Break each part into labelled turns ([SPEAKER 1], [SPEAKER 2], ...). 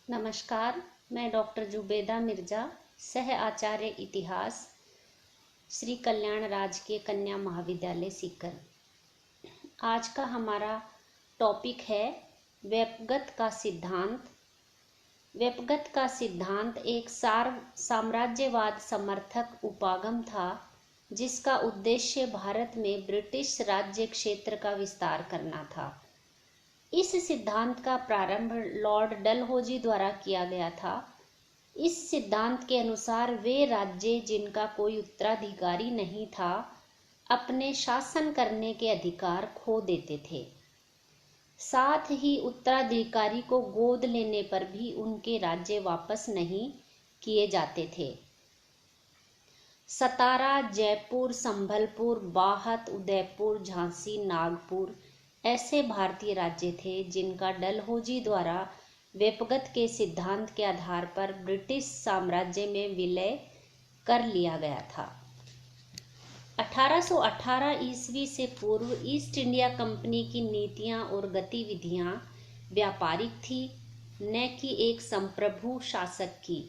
[SPEAKER 1] नमस्कार, मैं डॉक्टर जुबेदा मिर्जा, सह आचार्य इतिहास, श्री कल्याण राजकीय कन्या महाविद्यालय सीकर। आज का हमारा टॉपिक है व्यपगत का सिद्धांत। व्यपगत का सिद्धांत एक साम्राज्यवाद समर्थक उपागम था जिसका उद्देश्य भारत में ब्रिटिश राज्य क्षेत्र का विस्तार करना था। इस सिद्धांत का प्रारंभ लॉर्ड डलहौजी द्वारा किया गया था। इस सिद्धांत के अनुसार वे राज्य जिनका कोई उत्तराधिकारी नहीं था अपने शासन करने के अधिकार खो देते थे। साथ ही उत्तराधिकारी को गोद लेने पर भी उनके राज्य वापस नहीं किए जाते थे। सतारा, जयपुर, संभलपुर, बाहत, उदयपुर, झांसी, नागपुर ऐसे भारतीय राज्य थे जिनका डलहौजी द्वारा व्यपगत के सिद्धांत के आधार पर ब्रिटिश साम्राज्य में विलय कर लिया गया था। 1818 ईस्वी से पूर्व ईस्ट इंडिया कंपनी की नीतियां और गतिविधियां व्यापारिक थी, न कि एक संप्रभु शासक की।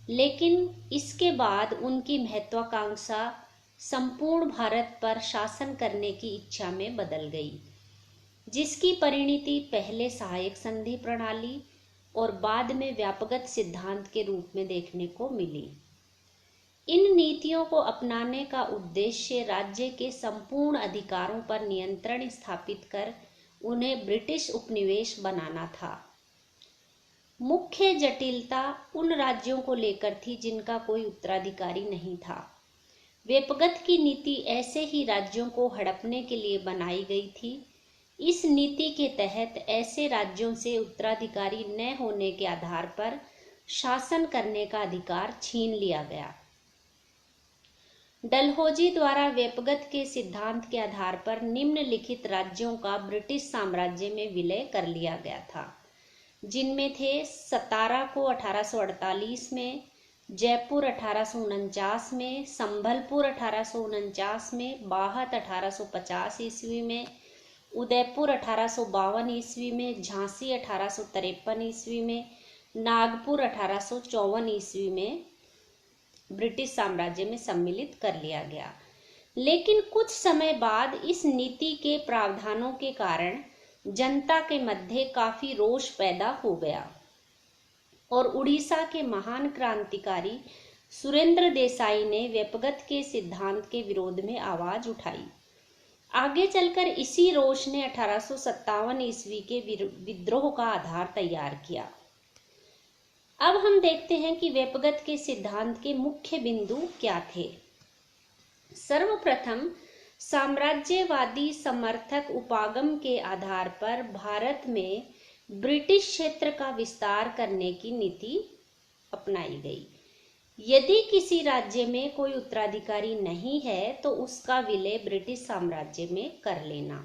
[SPEAKER 1] लेकिन इसके बाद उनकी महत्वाकांक्षा संपूर्ण भारत पर शासन करने की इच्छा में बदल गई, जिसकी परिणति पहले सहायक संधि प्रणाली और बाद में व्यापगत सिद्धांत के रूप में देखने को मिली। इन नीतियों को अपनाने का उद्देश्य राज्य के संपूर्ण अधिकारों पर नियंत्रण स्थापित कर उन्हें ब्रिटिश उपनिवेश बनाना था। मुख्य जटिलता उन राज्यों को लेकर थी जिनका कोई उत्तराधिकारी नहीं था। व्यपगत की नीति ऐसे ही राज्यों को हड़पने के लिए बनाई गई थी। इस नीति के तहत ऐसे राज्यों से उत्तराधिकारी न होने के आधार पर शासन करने का अधिकार छीन लिया गया। डलहौजी द्वारा व्यपगत के सिद्धांत के आधार पर निम्नलिखित राज्यों का ब्रिटिश साम्राज्य में विलय कर लिया गया था, जिनमें थे सतारा को 1848 में, जयपुर 1849 में, संभलपुर 1849 में, बाहत 1850 ईस्वी में, उदयपुर 1852 ईस्वी में, झांसी 1853 ईस्वी में, नागपुर 1854 ईस्वी में ब्रिटिश साम्राज्य में सम्मिलित कर लिया गया। लेकिन कुछ समय बाद इस नीति के प्रावधानों के कारण जनता के मध्य काफी रोष पैदा हो गया और उड़ीसा के महान क्रांतिकारी सुरेंद्र देसाई ने व्यपगत के सिद्धांत के विरोध में आवाज उठाई। आगे चलकर इसी रोष ने 1857 ईस्वी के विद्रोह का आधार तैयार किया। अब हम देखते हैं कि व्यपगत के सिद्धांत के मुख्य बिंदु क्या थे। सर्वप्रथम, साम्राज्यवादी समर्थक उपागम के आधार पर भारत में ब्रिटिश क्षेत्र का विस्तार करने की नीति अपनाई गई। यदि किसी राज्य में कोई उत्तराधिकारी नहीं है तो उसका विलय ब्रिटिश साम्राज्य में कर लेना।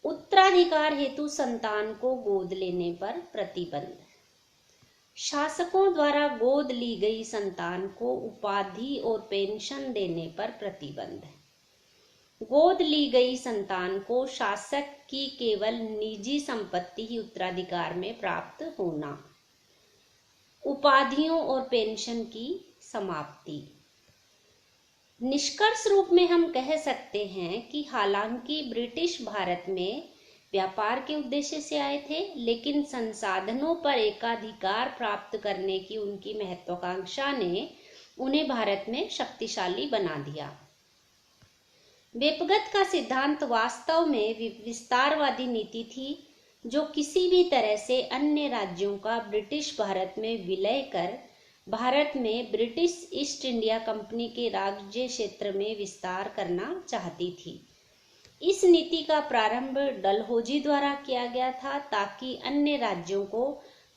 [SPEAKER 1] उत्तराधिकार हेतु संतान को गोद लेने पर प्रतिबंध। शासकों द्वारा गोद ली गई संतान को उपाधि और पेंशन देने पर प्रतिबंध। गोद ली गई संतान को शासक की केवल निजी संपत्ति ही उत्तराधिकार में प्राप्त होना। उपाधियों और पेंशन की समाप्ति। निष्कर्ष रूप में हम कह सकते हैं कि हालांकि ब्रिटिश भारत में व्यापार के उद्देश्य से आए थे, लेकिन संसाधनों पर एकाधिकार प्राप्त करने की उनकी महत्वाकांक्षा ने उन्हें भारत में शक्तिशाली बना दिया। व्यपगत का सिद्धांत वास्तव में विस्तारवादी नीति थी जो किसी भी तरह से अन्य राज्यों का ब्रिटिश भारत में विलय कर भारत में ब्रिटिश ईस्ट इंडिया कंपनी के राज्य क्षेत्र में विस्तार करना चाहती थी। इस नीति का प्रारंभ डलहौजी द्वारा किया गया था ताकि अन्य राज्यों को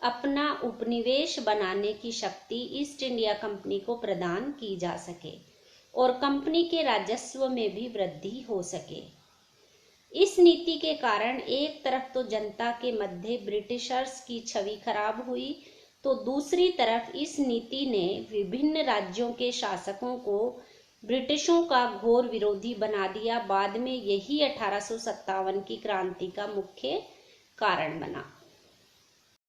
[SPEAKER 1] अपना उपनिवेश बनाने की शक्ति ईस्ट इंडिया कंपनी को प्रदान की जा सके और कंपनी के राजस्व में भी वृद्धि हो सके। इस नीति के कारण एक तरफ तो जनता के मध्य ब्रिटिशर्स की छवि खराब हुई, तो दूसरी तरफ इस नीति ने विभिन्न राज्यों के शासकों को ब्रिटिशों का घोर विरोधी बना दिया। बाद में यही 1857 की क्रांति का मुख्य कारण बना।